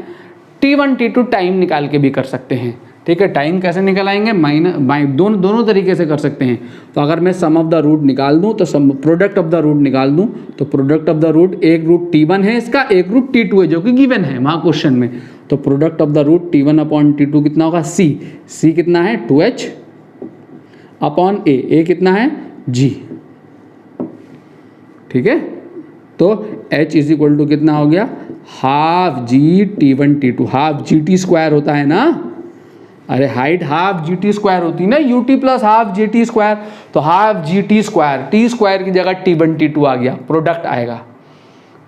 t1 t2 टाइम निकाल के भी कर सकते हैं। ठीक है, टाइम कैसे निकालेंगे, दोनों तरीके से कर सकते हैं। तो अगर मैं सम ऑफ द रूट निकाल दूं, तो some product of the root निकाल दूं, तो प्रोडक्ट ऑफ द रूट, एक रूट t1 है इसका, एक रूट t2 है जो कि गिवन है वहाँ क्वेश्चन में, तो product of the root t1 upon t2 कितना होगा c कितना है 2h अपॉन a कितना है g। ठीक है, तो h इज इक्वल टू कितना हो गया, हाफ जी t1 t2, half g T square होता है ना, अरे height half g T square होती है ना, u T plus half g T square, तो half g T square, t square की जगह t1 t2 आ गया, प्रोडक्ट आएगा।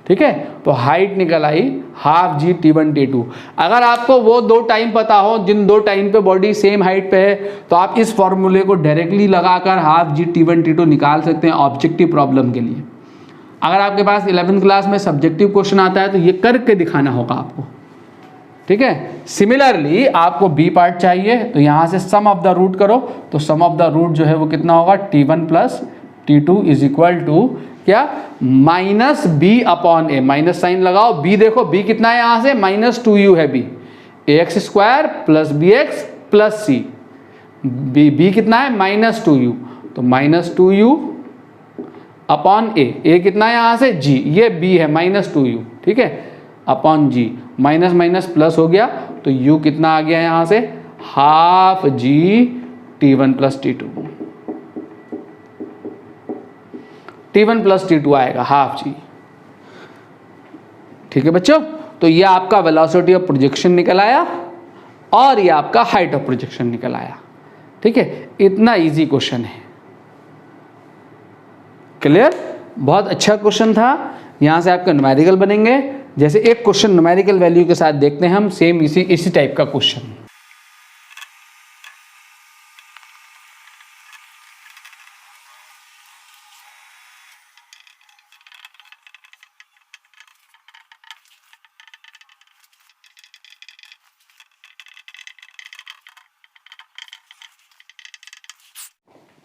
ठीक है, तो हाइट निकल आई हाफ जी t1 t2। अगर आपको वो दो टाइम पता हो जिन दो टाइम पे बॉडी सेम हाइट पे है, तो आप इस फॉर्मूले को डायरेक्टली लगाकर हाफ जी t1 t2 निकाल सकते हैं ऑब्जेक्टिव प्रॉब्लम के लिए। अगर आपके पास 11th क्लास में सब्जेक्टिव क्वेश्चन आता है तो ये करके दिखाना होगा आपको। ठीक है, सिमिलरली आपको बी पार्ट चाहिए, तो यहाँ से सम ऑफ द रूट करो, तो सम ऑफ द रूट जो है वो कितना होगा t1 plus t2 is equal to क्या, minus b upon a, minus sign लगाओ, बी देखो बी कितना है, यहाँ से माइनस 2u है b, ax square plus b x plus c, b कितना है माइनस 2u, तो माइनस 2u अपॉन ए कितना है यहाँ से g, ये b है माइनस 2u। ठीक है, upon g, minus minus plus हो गया, तो u कितना आ गया यहाँ से, half g t1 plus t2, t1 plus t2 आएगा हाफ g। ठीक है बच्चों, तो ये आपका वेलोसिटी ऑफ प्रोजेक्शन निकल आया और ये आपका हाइट ऑफ प्रोजेक्शन निकल आया। ठीक है, इतना इजी क्वेश्चन है। क्लियर, बहुत अच्छा क्वेश्चन था। यहाँ से आपके न्यूमेरिकल बनेंगे, जैसे एक क्वेश्चन न्यूमेरिकल वैल्यू के साथ देखते हैं हम, सेम इसी टाइप का क्वेश्चन।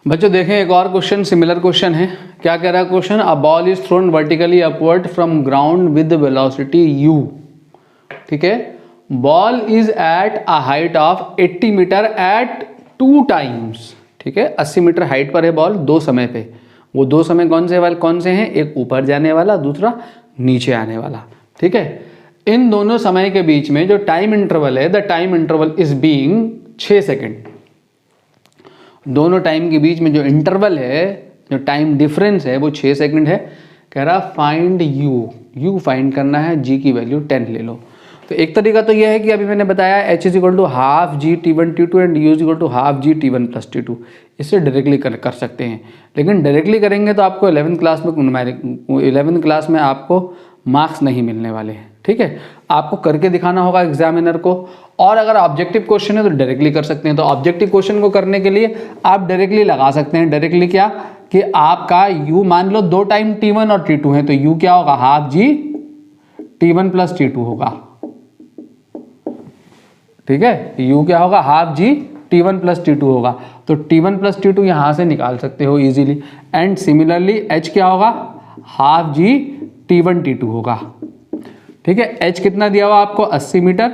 बच्चों देखें एक और क्वेश्चन, सिमिलर क्वेश्चन है। क्या कह रहा है question, a ball is thrown vertically upward from ground with velocity u। ठीक है, ball is at a height of 80 metre at 2 times. ठीक है, 80 मीटर हाइट पर है बॉल दो समय पे। वो दो समय कौन से हैं, एक ऊपर जाने वाला, दूसरा नीचे आने वाला। ठीक है, इन दोनों समय के बीच में जो टाइम इंटरवल है, the time interval is being 6 second. दोनों टाइम के बीच में जो इंटरवल है, जो टाइम डिफरेंस है वो 6 सेकंड है। कह रहा फाइंड यू फाइंड करना है, जी की वैल्यू 10 ले लो। तो एक तरीका तो यह है कि अभी मैंने बताया H is equal to half ji t1 t2 and U is equal to half ji t1 plus t2, इससे डायरेक्टली कर सकते हैं। लेकिन डायरेक्टली करेंगे तो आपको 11th क्लास में आपको मार्क्स नहीं मिलने वाले हैं। ठीक है, आपको करके दिखाना होगा एग्जामिनर को, और अगर ऑब्जेक्टिव क्वेश्चन है तो डायरेक्टली कर सकते हैं। तो ऑब्जेक्टिव क्वेश्चन को करने के लिए आप डायरेक्टली लगा सकते हैं। डायरेक्टली क्या कि आपका u मान लो दो टाइम t1 और t2 है, तो u क्या होगा, हाफ जी t1 प्लस t2 होगा। ठीक है, u क्या होगा, हाफ जी t1 प्लस t2 होगा। तो t1 प्लस t2 यहां से निकाल सकते हो इजीली। एंड सिमिलरली h क्या होगा, हाफ जी t1 t2 होगा। ठीक है, h कितना दिया हुआ आपको 80 मीटर,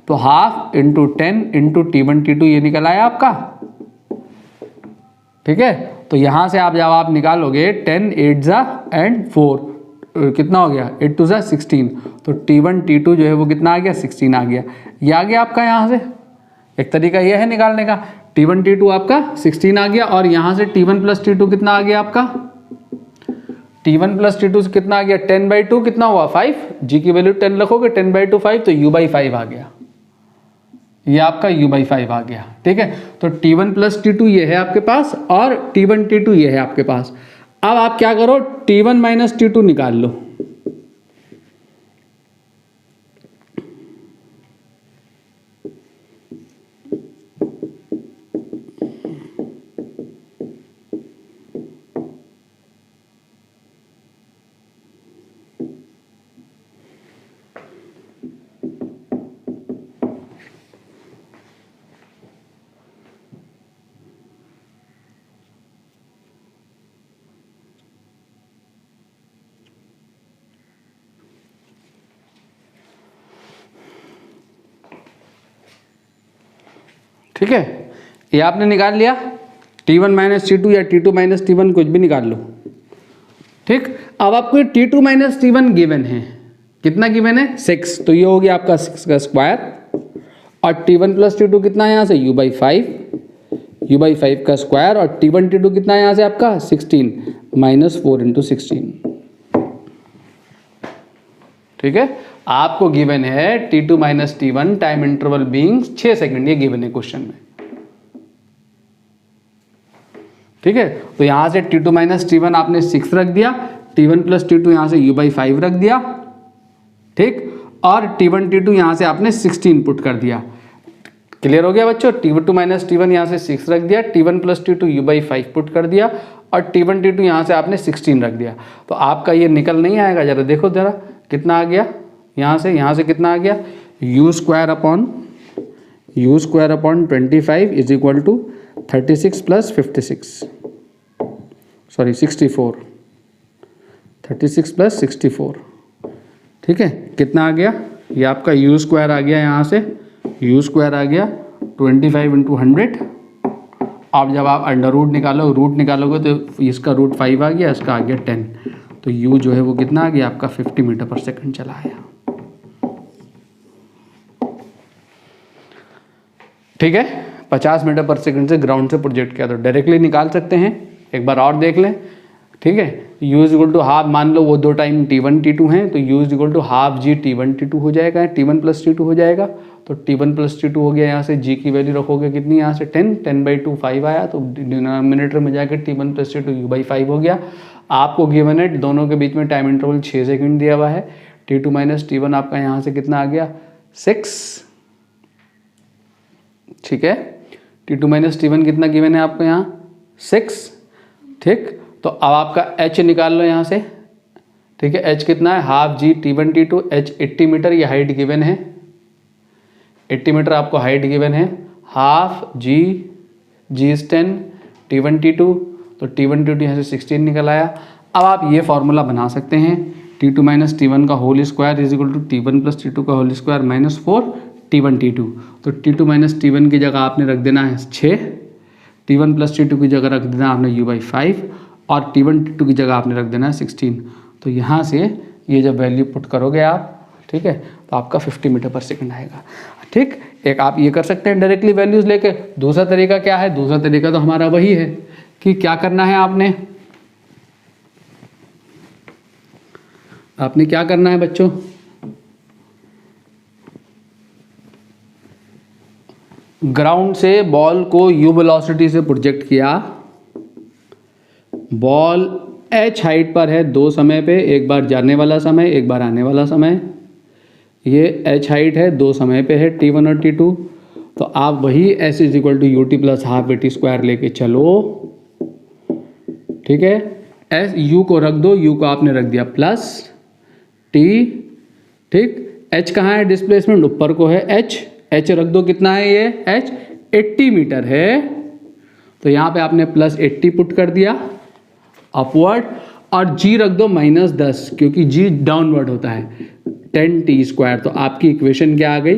तो half into 10 into t1 t2 ये निकल आया आपका। ठीक है, तो यहाँ से आप जब आप निकालोगे 10 8 जा एंड 4 कितना हो गया 8 2 जा 16, तो T1 T2 जो है वो कितना आ गया 16 आ गया। ये आ गया आपका यहाँ से, एक तरीका ये है निकालने का। T1 T2 आपका 16 आ गया और यहाँ से T1 प्लस T2 कितना आ गया आपका, T1 प्लस T2 से कितना आ गया 10/2 कितना हुआ 5, जी की वैल्यू 10 रखोगे 10/2 5, तो U/5 आ गया, ये आपका U/5 आ गया। ठीक है, तो T1 प्लस T2 ये है आपके पास और T1 T2 ये है आपके पास। अब आप क्या करो T1 माइनस T2 निकाल लो। ठीक है, ये आपने निकाल लिया T1 माइनस T2 या T2 माइनस T1 कुछ भी निकाल लो। ठीक, अब आपको T2 माइनस T1 गिवन है, कितना गिवन है 6, तो ये हो गया आपका 6 का स्क्वायर, और T1 प्लस T2 कितना है यहाँ से U/5 का स्क्वायर, और T1 T2 कितना है यहाँ से आपका 16 माइनस 4 इंटू 16। ठीक है, आपको गिवन है T2 minus T1 time interval being 6 second, ये गिवन है क्वेश्चन में। ठीक है, तो यहां से T2 माइनस T1 आपने 6 रख दिया, T1 प्लस T2 यहां से U/5 रख दिया। ठीक, और T1 T2 यहां से आपने 16 पुट कर दिया। क्लियर हो गया बच्चों, T2 माइनस T1 यहां से 6 रख दिया, T1 plus T2 U/5 put कर दिया, और T1 T2 यहां से आपने 16 रख दिया। तो आपका ये निकल नहीं आएगा, जरा देखो जरा कितना आ गया, यहाँ से कितना आ गया U square upon 25 is equal to 36 plus 64, 36 plus 64। ठीक है, कितना आ गया, ये आपका U स्क्वायर आ गया, यहाँ से U स्क्वायर आ गया 25 इंटू 100। अब जब आप अंडर रूट निकालोगे तो इसका रूट 5 आ गया, इसका आ गया 10, तो U जो है वो कितना आ गया आपका 50 मीटर पर सेकंड चला आया। ठीक है, 50 मीटर पर सेकंड से ग्राउंड से प्रोजेक्ट किया तो डायरेक्टली निकाल सकते हैं। एक बार और देख लें। ठीक है, U is equal to half, मान लो वो दो टाइम T1 T2 हैं, तो U is equal to half G T1 T2 हो जाएगा, T1 प्लस T2 हो जाएगा। तो T1 प्लस T2 हो गया, यहाँ से G की वैल्यू रखोगे कितनी, यहाँ से 10/2 5 आया, तो डिनोमिनेटर में जाकर T1 प्लस T2 U/5 हो गया। आपको गिवन है दोनों के बीच में टाइम इंटरवल 6 सेकंड दिया हुआ है। T2 माइनस T1 आपका यहाँ से कितना आ गया 6। ठीक है, T2 माइनस T1 कितना गिवन है आपको यहाँ 6। ठीक, तो अब आपका H निकाल लो यहाँ से। ठीक है, H कितना है half G T1 T2, H 80 metre, ये हाइट गिवन है 80 मीटर आपको हाइट गिवन है, half G is 10 T1 T2, तो T1 T2 यहाँ से 16 निकल आया। अब आप ये फॉर्मूला बना सकते हैं, T2 माइनस T1 का whole square is equal to T1 plus T2 का whole square minus 4 T1 T2। तो T2 माइनस T1 की जगह आपने रख देना है 6, T1 प्लस T2 की जगह रख देना है आपने U/5, और T1 T2 की जगह आपने रख देना है 16। तो यहाँ से ये जब वैल्यू पुट करोगे आप, ठीक है, तो आपका 50 मीटर पर सेकंड आएगा। ठीक, एक आप ये कर सकते हैं डायरेक्टली वैल्यूज़ लेके। दूसरा तरीका क्या है, दूसरा तरीका तो हमारा वही है कि क्या करना है आपने क्या करना है बच्चों, ग्राउंड से बॉल को U वेलोसिटी से प्रोजेक्ट किया, बॉल h हाइट पर है दो समय पे, एक बार जाने वाला समय एक बार आने वाला समय। ये h हाइट है, दो समय पे है T1 और T2। तो आप वही s is equal to ut plus half VT square लेके चलो। ठीक है, s u को रख दो, u को आपने रख दिया प्लस t। ठीक, h कहाँ है, डिस्प्लेसमेंट ऊपर को है, h रख दो, कितना है ये h 80 मीटर है, तो यहाँ पे आपने प्लस 80 पुट कर दिया अपवर्ड, और g रख दो -10 क्योंकि g डाउनवर्ड होता है 10t स्क्वायर। तो आपकी इक्वेशन क्या आ गई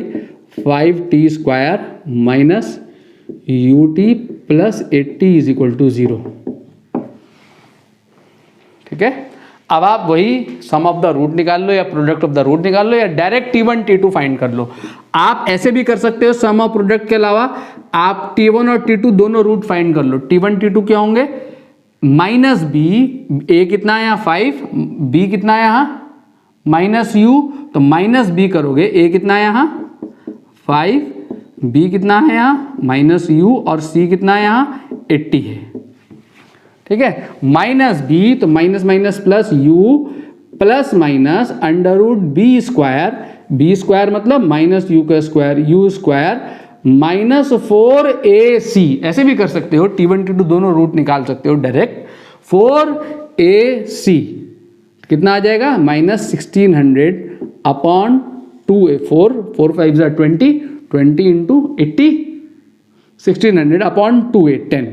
5t square minus ut plus 80 is equal to 0। ठीक है। अब आप वही सम ऑफ द रूट निकाल लो या प्रोडक्ट ऑफ द रूट निकाल लो या डायरेक्ट T1 T2 फाइंड कर लो। आप ऐसे भी कर सकते हो, सम ऑफ प्रोडक्ट के अलावा आप T1 और T2 दोनों रूट फाइंड कर लो। T1 T2 क्या होंगे, माइनस बी, ए कितना है यहाँ 5, बी कितना है यहाँ माइनस यू, तो माइनस बी करोगे, ए कितना है यहाँ 5, बी कितना है यहाँ माइनस यू और सी कितना है यहाँ 80 है, ठीक है। माइनस बी तो minus minus plus U plus minus under root B square मतलब माइनस यू का square U square minus 4ac, ऐसे भी कर सकते हो, T1 T2 दोनों रूट निकाल सकते हो डायरेक्ट। 4ac कितना आ जाएगा minus 1600 upon 2a, 4 5 20 into 80, 1600 upon 2a 10,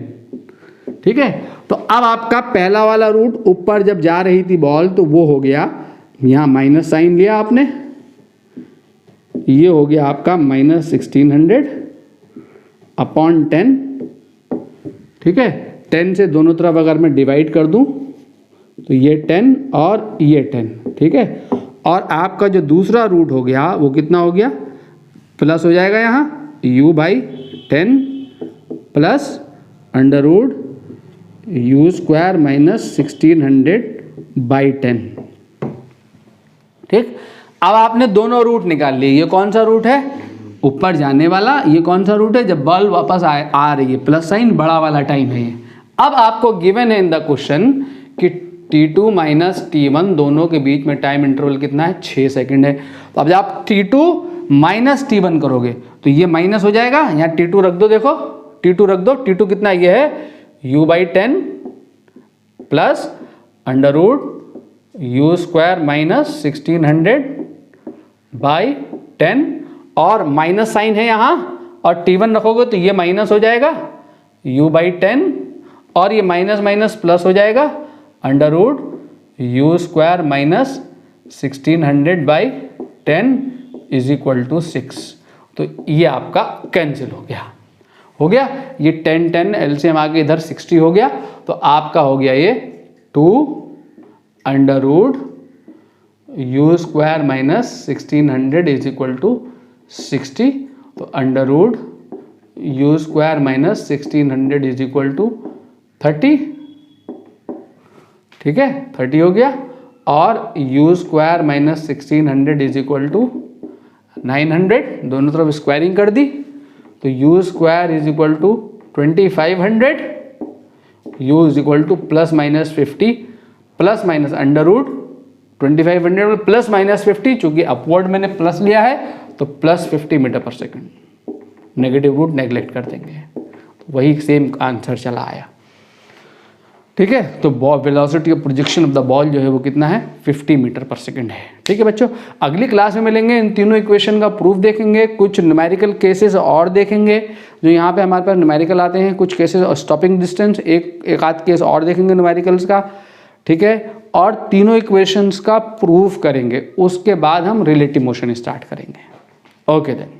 ठीक है। तो अब आपका पहला वाला रूट ऊपर जब जा रही थी बॉल तो वो हो गया, यहाँ माइनस साइन लिया आपने, ये हो गया आपका माइनस 1600 अपॉन 10, ठीक है। 10 से दोनों तरफ अगर मैं डिवाइड कर दूं तो ये 10 और ये 10, ठीक है। और आपका जो दूसरा रूट हो गया वो कितना हो गया, प्लस हो जाएगा यहाँ u by 10 plus under root U square minus 1600 by 10, ठीक। अब आपने दोनों रूट निकाल लिए, ये कौन सा रूट है ऊपर जाने वाला, ये कौन सा रूट है जब बॉल वापस आ रही है, प्लस साइन बड़ा वाला टाइम है ये। अब आपको गिवन है इन द क्वेश्चन कि T2 माइनस T1 दोनों के बीच में टाइम इंटरवल कितना है 6 सेकंड है। तो अब जब आप T2 माइनस T1 करोगे तो ये माइनस हो जाएगा, यहाँ T2 रख दो, देखो T2 रख दो, T2 कितना ये है u by 10 plus under root U square minus 1600 by 10 और माइनस साइन है यहाँ और T1 रखोगे तो ये माइनस हो जाएगा u बाई 10 और ये माइनस माइनस प्लस हो जाएगा under root U square minus 1600 by 10 is equal to 6। तो ये आपका कैंसिल हो गया ये 10 10 एलसीएम आके इधर 60 हो गया, तो आपका हो गया ये 2 under root U square minus 1600 is equal to 60। तो under root U square minus 1600 is equal to 30, ठीक है 30 हो गया। और U square minus 1600 is equal to 900, दोनों तरफ स्क्वायरिंग कर दी तो U square is equal to 2500, U is equal to plus minus 50 plus minus under root 2500 plus minus 50, चूंकि अपवर्ड मैंने प्लस लिया है तो प्लस 50 मीटर पर सेकंड, नेगेटिव रूट नेगलेक्ट कर देंगे, तो वही सेम आंसर चला आया, ठीक है। तो velocity of projection of the ball जो है वो कितना है 50 मीटर पर सेकंड है, ठीक है बच्चों। अगली क्लास में मिलेंगे, इन तीनों इक्वेशन का प्रूफ देखेंगे, कुछ न्यूमेरिकल केसेस और देखेंगे जो यहाँ पे हमारे पास न्यूमेरिकल आते हैं, कुछ केसेस और स्टॉपिंग डिस्टेंस, एक आध केस और देखेंगे न्यूमेरिकल्स का, ठीक है। और तीनों इक्वेशंस का प्रूफ करेंगे, उसके बाद हम रिलेटिव मोशन स्टार्ट करेंगे। Okay then.